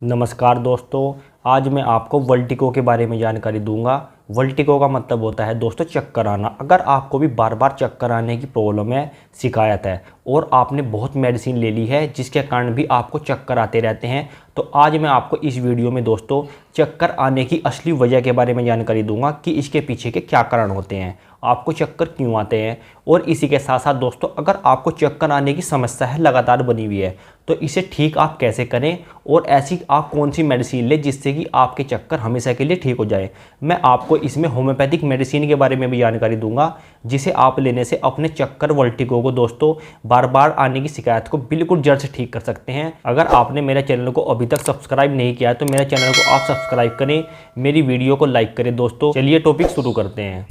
नमस्कार दोस्तों, आज मैं आपको वर्टिगो के बारे में जानकारी दूंगा। वर्टिगो का मतलब होता है दोस्तों चक्कर आना। अगर आपको भी बार बार चक्कर आने की प्रॉब्लम है, शिकायत है और आपने बहुत मेडिसिन ले ली है जिसके कारण भी आपको चक्कर आते रहते हैं, तो आज मैं आपको इस वीडियो में दोस्तों चक्कर आने की असली वजह के बारे में जानकारी दूंगा कि इसके पीछे के क्या कारण होते हैं, आपको चक्कर क्यों आते हैं। और इसी के साथ साथ दोस्तों, अगर आपको चक्कर आने की समस्या है लगातार बनी हुई है, तो इसे ठीक आप कैसे करें और ऐसी आप कौन सी मेडिसिन लें जिससे कि आपके चक्कर हमेशा के लिए ठीक हो जाए। मैं आपको इसमें होम्योपैथिक मेडिसिन के बारे में भी जानकारी दूंगा, जिसे आप लेने से अपने चक्कर वर्टिगो को दोस्तों बार बार आने की शिकायत को बिल्कुल जड़ से ठीक कर सकते हैं। अगर आपने मेरे चैनल को अभी तक सब्सक्राइब नहीं किया है तो मेरे चैनल को आप सब्सक्राइब करें, मेरी वीडियो को लाइक करें। दोस्तों चलिए टॉपिक शुरू करते हैं।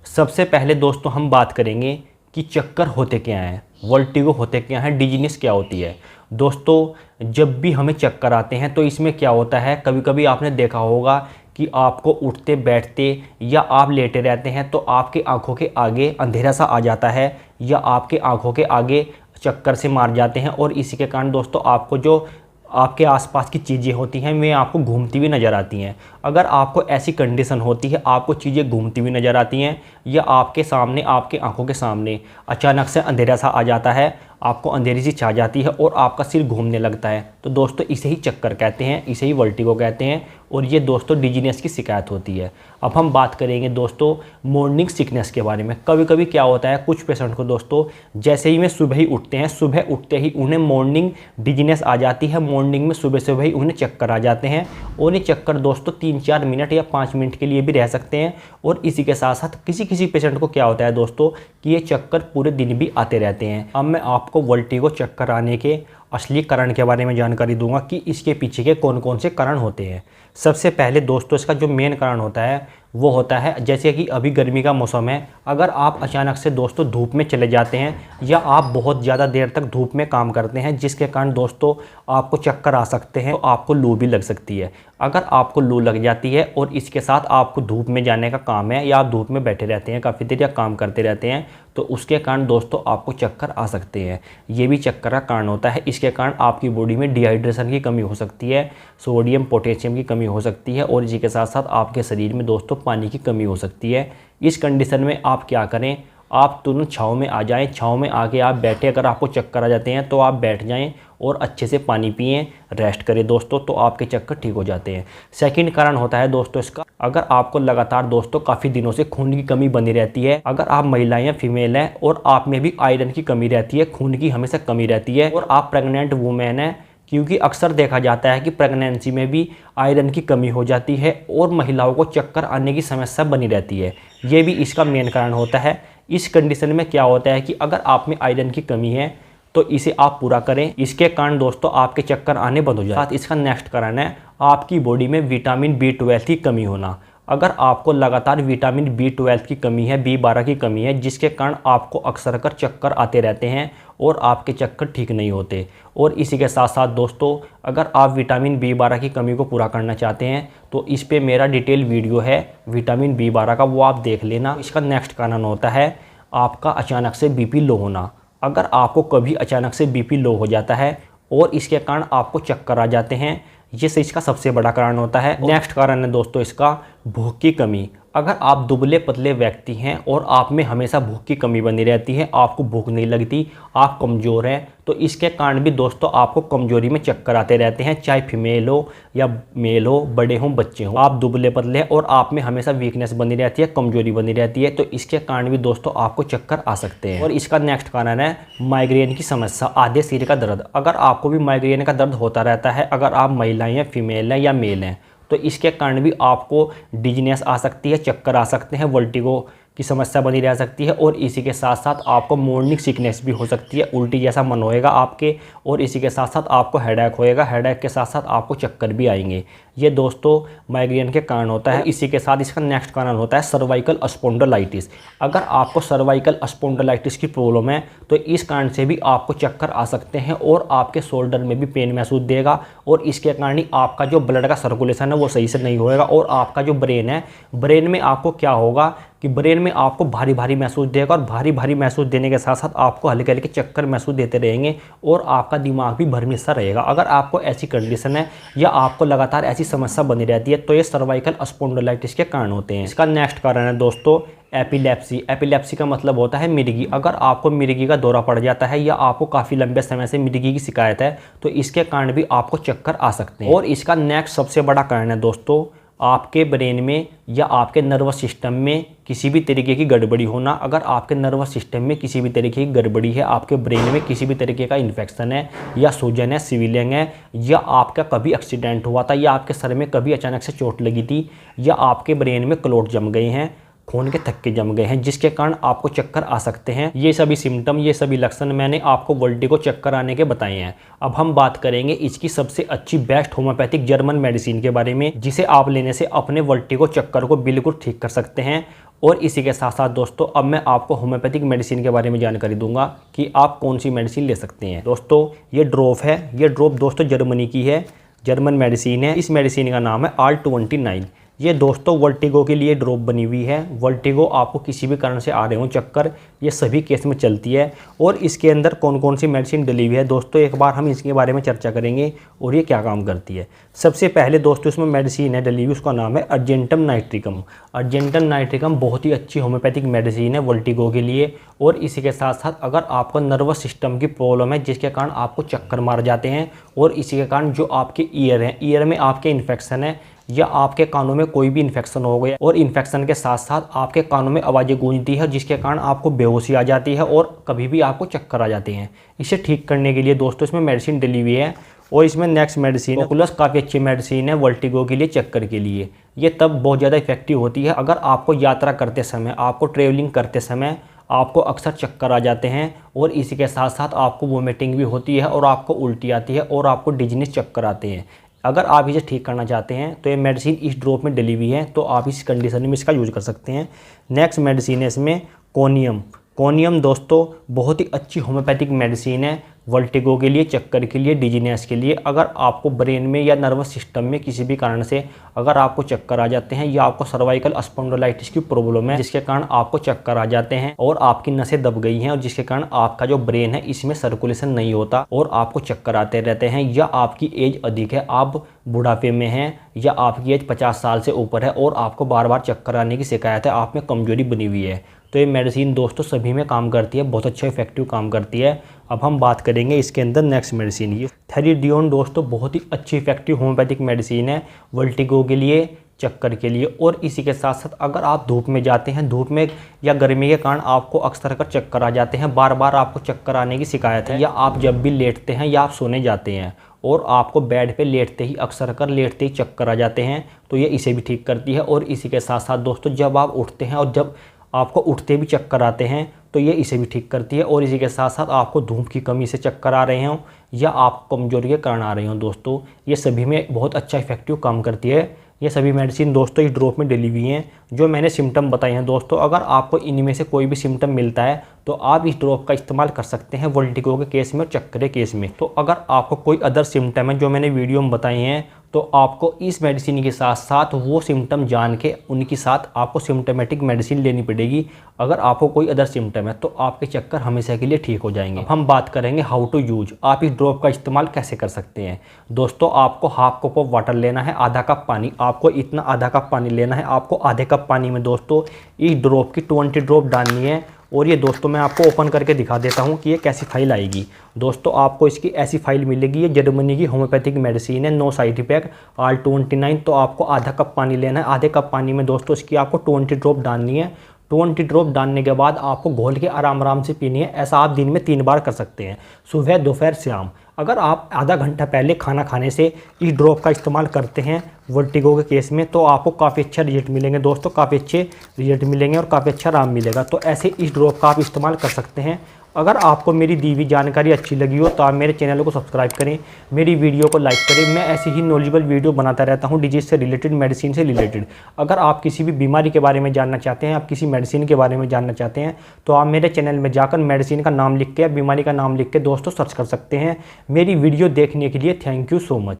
सबसे पहले दोस्तों हम बात करेंगे कि चक्कर होते क्या हैं, वर्टिगो होते क्या हैं, डिजीनेस क्या होती है। दोस्तों जब भी हमें चक्कर आते हैं तो इसमें क्या होता है, कभी कभी आपने देखा होगा कि आपको उठते बैठते या आप लेटे रहते हैं तो आपकी आंखों के आगे अंधेरा सा आ जाता है या आपके आंखों के आगे चक्कर से मार जाते हैं, और इसी के कारण दोस्तों आपको जो आपके आसपास की चीज़ें होती हैं वे आपको घूमती हुई नज़र आती हैं। अगर आपको ऐसी कंडीशन होती है, आपको चीज़ें घूमती हुई नज़र आती हैं या आपके सामने, आपके आंखों के सामने अचानक से अंधेरा सा आ जाता है, आपको अंधेरी सी छा जाती है और आपका सिर घूमने लगता है, तो दोस्तों इसे ही चक्कर कहते हैं, इसे ही वर्टिगो कहते हैं, और ये दोस्तों डिजीनेस की शिकायत होती है। अब हम बात करेंगे दोस्तों मॉर्निंग सिकनेस के बारे में। कभी कभी क्या होता है, कुछ पेशेंट को दोस्तों जैसे ही वे सुबह ही उठते हैं, सुबह उठते ही उन्हें मॉर्निंग डिजीनेस आ जाती है। मॉर्निंग में सुबह सुबह ही उन्हें चक्कर आ जाते हैं, और ये चक्कर दोस्तों 3-4 मिनट या 5 मिनट के लिए भी रह सकते हैं। और इसी के साथ साथ किसी किसी पेशेंट को क्या होता है दोस्तों कि ये चक्कर पूरे दिन भी आते रहते हैं। अब मैं आपको वर्टिगो चक्कर आने के असली कारण के बारे में जानकारी दूंगा कि इसके पीछे के कौन कौन से कारण होते हैं। सबसे पहले दोस्तों इसका जो मेन कारण होता है वो होता है, जैसे कि अभी गर्मी का मौसम है, अगर आप अचानक से दोस्तों धूप में चले जाते हैं या आप बहुत ज़्यादा देर तक धूप में काम करते हैं जिसके कारण दोस्तों आपको चक्कर आ सकते हैं, तो आपको लू भी लग सकती है। अगर आपको लू लग जाती है और इसके साथ आपको धूप में जाने का काम है या आप धूप में बैठे रहते हैं काफ़ी देर या काम करते रहते हैं, तो उसके कारण दोस्तों आपको चक्कर आ सकते हैं। ये भी चक्कर का कारण होता है। इसके कारण आपकी बॉडी में डिहाइड्रेशन की कमी हो सकती है, सोडियम पोटेशियम की कमी हो सकती है, और इसी के साथ साथ आपके शरीर में दोस्तों पानी की कमी हो सकती है। इस कंडीशन में आप क्या करें, आप तुरंत छाँव में आ जाएं। छाँव में आके आप बैठे, अगर आपको चक्कर आ जाते हैं तो आप बैठ जाएं और अच्छे से पानी पिएं, रेस्ट करें दोस्तों, तो आपके चक्कर ठीक हो जाते हैं। सेकंड कारण होता है दोस्तों इसका, अगर आपको लगातार दोस्तों काफ़ी दिनों से खून की कमी बनी रहती है, अगर आप महिलाएं या फीमेल हैं और आप में भी आयरन की कमी रहती है, खून की हमेशा कमी रहती है, और आप प्रेग्नेंट वुमेन हैं, क्योंकि अक्सर देखा जाता है कि प्रेगनेंसी में भी आयरन की कमी हो जाती है और महिलाओं को चक्कर आने की समस्या बनी रहती है। ये भी इसका मेन कारण होता है। इस कंडीशन में क्या होता है कि अगर आप में आयरन की कमी है तो इसे आप पूरा करें, इसके कारण दोस्तों आपके चक्कर आने बंद हो जाए। साथ इसका नेक्स्ट कारण है आपकी बॉडी में विटामिन B12 की कमी होना। अगर आपको लगातार विटामिन B12 की कमी है, B12 की कमी है, जिसके कारण आपको अक्सर कर चक्कर आते रहते हैं और आपके चक्कर ठीक नहीं होते। और इसी के साथ साथ दोस्तों अगर आप विटामिन B12 की कमी को पूरा करना चाहते हैं तो इस पे मेरा डिटेल वीडियो है विटामिन B12 का, वो आप देख लेना। इसका नेक्स्ट कारण होता है आपका अचानक से BP लो होना। अगर आपको कभी अचानक से BP लो हो जाता है और इसके कारण आपको चक्कर आ जाते हैं, ये इसका सबसे बड़ा कारण होता है। नेक्स्ट कारण है दोस्तों इसका भूख की कमी। अगर आप दुबले पतले व्यक्ति हैं और आप में हमेशा भूख की कमी बनी रहती है, आपको भूख नहीं लगती, आप कमज़ोर हैं, तो इसके कारण भी दोस्तों आपको कमज़ोरी में चक्कर आते रहते हैं, चाहे फीमेल हो या मेल हो, बड़े हों बच्चे हों। आप दुबले पतले हैं और आप में हमेशा वीकनेस बनी रहती है, कमज़ोरी बनी रहती है, तो इसके कारण भी दोस्तों आपको चक्कर आ सकते हैं। और इसका नेक्स्ट कारण है माइग्रेन की समस्या, आधे सिर का दर्द। अगर आपको भी माइग्रेन का दर्द होता रहता है, अगर आप महिलाएं हैं, फीमेल हैं या मेल हैं, तो इसके कारण भी आपको डिजीनेस आ सकती है, चक्कर आ सकते हैं, वर्टिगो की समस्या बनी रह सकती है। और इसी के साथ साथ आपको मॉर्निंग सिकनेस भी हो सकती है, उल्टी जैसा मन होएगा आपके, और इसी के साथ साथ आपको हेडेक होएगा, हेडेक के साथ साथ आपको चक्कर भी आएंगे। ये दोस्तों माइग्रेन के कारण होता है। इसी के साथ इसका नेक्स्ट कारण होता है सर्वाइकल स्पॉन्डिलाइटिस। अगर आपको सर्वाइकल स्पॉन्डिलाइटिस की प्रॉब्लम है तो इस कारण से भी आपको चक्कर आ सकते हैं और आपके शोल्डर में भी पेन महसूस देगा, और इसके कारण ही आपका जो ब्लड का सर्कुलेशन है वो सही से नहीं होएगा, और आपका जो ब्रेन है, ब्रेन में आपको क्या होगा कि ब्रेन में आपको भारी भारी महसूस देगा और भारी भारी महसूस देने के साथ साथ आपको हल्के हल्के चक्कर महसूस देते रहेंगे और आपका दिमाग भी भरमिस सा रहेगा। अगर आपको ऐसी कंडीशन है या आपको लगातार ऐसी समस्या बनी रहती है तो ये सर्वाइकल स्पॉन्डिलाइटिस के कारण होते हैं। इसका नेक्स्ट कारण है दोस्तों एपिलेप्सी। एपिलेप्सी का मतलब होता है मिर्गी। अगर आपको मिर्गी का दौरा पड़ जाता है या आपको काफ़ी लंबे समय से मिर्गी की शिकायत है तो इसके कारण भी आपको चक्कर आ सकते हैं। और इसका नेक्स्ट सबसे बड़ा कारण है दोस्तों आपके ब्रेन में या आपके नर्वस सिस्टम में किसी भी तरीके की गड़बड़ी होना। अगर आपके नर्वस सिस्टम में किसी भी तरीके की गड़बड़ी है, आपके ब्रेन में किसी भी तरीके का इन्फेक्शन है या सूजन है, स्वेलिंग है, या आपका कभी एक्सीडेंट हुआ था या आपके सर में कभी अचानक से चोट लगी थी या आपके ब्रेन में क्लॉट जम गए हैं, खून के थक्के जम गए हैं, जिसके कारण आपको चक्कर आ सकते हैं। ये सभी सिम्टम, ये सभी लक्षण मैंने आपको वर्टिगो चक्कर आने के बताए हैं। अब हम बात करेंगे इसकी सबसे अच्छी बेस्ट होम्योपैथिक जर्मन मेडिसिन के बारे में, जिसे आप लेने से अपने वर्टिगो चक्कर को बिल्कुल ठीक कर सकते हैं। और इसी के साथ साथ दोस्तों अब मैं आपको होम्योपैथिक मेडिसिन के बारे में जानकारी दूंगा कि आप कौन सी मेडिसिन ले सकते हैं। दोस्तों ये ड्रॉप है, ये ड्रॉप दोस्तों जर्मनी की है, जर्मन मेडिसिन है। इस मेडिसिन का नाम है R29। ये दोस्तों वर्टिगो के लिए ड्रॉप बनी हुई है। वर्टिगो आपको किसी भी कारण से आ रहे हो चक्कर, ये सभी केस में चलती है। और इसके अंदर कौन कौन सी मेडिसिन डली हुई है दोस्तों एक बार हम इसके बारे में चर्चा करेंगे और ये क्या काम करती है। सबसे पहले दोस्तों इसमें मेडिसिन है डली हुई, उसका नाम है अर्जेंटम नाइट्रिकम। अर्जेंटम नाइट्रिकम बहुत ही अच्छी होम्योपैथिक मेडिसिन है वर्टिगो के लिए। और इसी के साथ साथ अगर आपको नर्वस सिस्टम की प्रॉब्लम है जिसके कारण आपको चक्कर मार जाते हैं, और इसी के कारण जो आपके ईयर हैं, ईयर में आपके इन्फेक्शन है या आपके कानों में कोई भी इन्फेक्शन हो गया और इन्फेक्शन के साथ साथ आपके कानों में आवाज़ें गूंजती है जिसके कारण आपको बेहोशी आ जाती है और कभी भी आपको चक्कर आ जाते हैं। इसे ठीक करने के लिए दोस्तों इसमें मेडिसिन डली हुई है। और इसमें नेक्स्ट मेडिसिन ओकुलस काफ़ी अच्छी मेडिसिन है वर्टिगो के लिए, चक्कर के लिए। ये तब बहुत ज़्यादा इफेक्टिव होती है अगर आपको यात्रा करते समय, आपको ट्रेवलिंग करते समय आपको अक्सर चक्कर आ जाते हैं और इसी के साथ साथ आपको वोमिटिंग भी होती है और आपको उल्टी आती है और आपको डिजीनेस चक्कर आते हैं। अगर आप इसे ठीक करना चाहते हैं तो ये मेडिसिन इस ड्रॉप में डली हुई है, तो आप इस कंडीशन में इसका यूज़ कर सकते हैं। नेक्स्ट मेडिसिन है इसमें कोनियम। कोनियम दोस्तों बहुत ही अच्छी होम्योपैथिक मेडिसिन है वर्टिगो के लिए, चक्कर के लिए, डिजीनेस के लिए। अगर आपको ब्रेन में या नर्वस सिस्टम में किसी भी कारण से अगर आपको चक्कर आ जाते हैं या आपको सर्वाइकल स्पॉन्डिलाइटिस की प्रॉब्लम है जिसके कारण आपको चक्कर आ जाते हैं और आपकी नसें दब गई हैं और जिसके कारण आपका जो ब्रेन है इसमें सर्कुलेशन नहीं होता और आपको चक्कर आते रहते हैं, या आपकी एज अधिक है, आप बुढ़ापे में हैं या आपकी एज 50 साल से ऊपर है और आपको बार बार चक्कर आने की शिकायत है, आप में कमजोरी बनी हुई है, तो ये मेडिसिन दोस्तों सभी में काम करती है, बहुत अच्छा इफेक्टिव काम करती है। अब हम बात करेंगे इसके अंदर नेक्स्ट मेडिसिन ये थेरिडियोन। दोस्तों बहुत ही अच्छी इफेक्टिव होम्योपैथिक मेडिसिन है वर्टिगो के लिए, चक्कर के लिए। और इसी के साथ साथ अगर आप धूप में जाते हैं, धूप में या गर्मी के कारण आपको अक्सर कर चक्कर आ जाते हैं, बार बार आपको चक्कर आने की शिकायत है, या आप जब भी लेटते हैं या आप सोने जाते हैं और आपको बेड पे लेटते ही अक्सर कर लेटते ही चक्कर आ जाते हैं, तो ये इसे भी ठीक करती है। और इसी के साथ साथ दोस्तों जब आप उठते हैं और जब आपको उठते भी चक्कर आते हैं तो ये इसे भी ठीक करती है। और इसी के साथ साथ आपको धूप की कमी से चक्कर आ रहे हों या आप कमजोरी के कारण आ रहे हों दोस्तों, ये सभी में बहुत अच्छा इफेक्टिव काम करती है। ये सभी मेडिसिन दोस्तों इस ड्रॉप में डली हुई हैं जो मैंने सिम्टम बताए हैं दोस्तों। अगर आपको इनमें से कोई भी सिम्टम मिलता है तो आप इस ड्रॉप का इस्तेमाल कर सकते हैं वर्टिगो के केस में और चक्कर के केस में। तो अगर आपको कोई अदर सिम्टम है जो मैंने वीडियो में बताए हैं तो आपको इस मेडिसिन के साथ साथ वो सिम्टम जान के उनके साथ आपको सिम्टमेटिक मेडिसिन लेनी पड़ेगी। अगर आपको कोई अदर सिम्टम है तो आपके चक्कर हमेशा के लिए ठीक हो जाएंगे। हम बात करेंगे हाउ टू यूज, आप इस ड्रॉप का इस्तेमाल कैसे कर सकते हैं। दोस्तों आपको हाफ कप ऑफ वाटर लेना है, आधा कप पानी, आपको इतना आधा कप पानी लेना है। आपको आधे कप पानी में दोस्तों इस ड्रॉप की 20 ड्रॉप डालनी है। और ये दोस्तों मैं आपको ओपन करके दिखा देता हूँ कि ये कैसी फाइल आएगी। दोस्तों आपको इसकी ऐसी फाइल मिलेगी, ये जर्मनी की होम्योपैथिक मेडिसिन है, नो साइड इफेक्ट, R29। तो आपको आधा कप पानी लेना है, आधे कप पानी में दोस्तों इसकी आपको 20 ड्रॉप डालनी है। 20 ड्रॉप डालने के बाद आपको घोल के आराम आराम से पीनी है। ऐसा आप दिन में 3 बार कर सकते हैं, सुबह, दोपहर, शाम। अगर आप आधा घंटा पहले खाना खाने से इस ड्रॉप का इस्तेमाल करते हैं वर्टिगो के केस में तो आपको काफ़ी अच्छा रिजल्ट मिलेंगे दोस्तों, काफ़ी अच्छे रिजल्ट मिलेंगे और काफ़ी अच्छा आराम मिलेगा। तो ऐसे इस ड्रॉप का आप इस्तेमाल कर सकते हैं। अगर आपको मेरी दी हुई जानकारी अच्छी लगी हो तो आप मेरे चैनल को सब्सक्राइब करें, मेरी वीडियो को लाइक करें। मैं ऐसी ही नॉलेजेबल वीडियो बनाता रहता हूं डिजीज़ से रिलेटेड, मेडिसिन से रिलेटेड। अगर आप किसी भी बीमारी के बारे में जानना चाहते हैं, आप किसी मेडिसिन के बारे में जानना चाहते हैं तो आप मेरे चैनल में जाकर मेडिसिन का नाम लिख के, बीमारी का नाम लिख के दोस्तों सर्च कर सकते हैं। मेरी वीडियो देखने के लिए थैंक यू सो मच।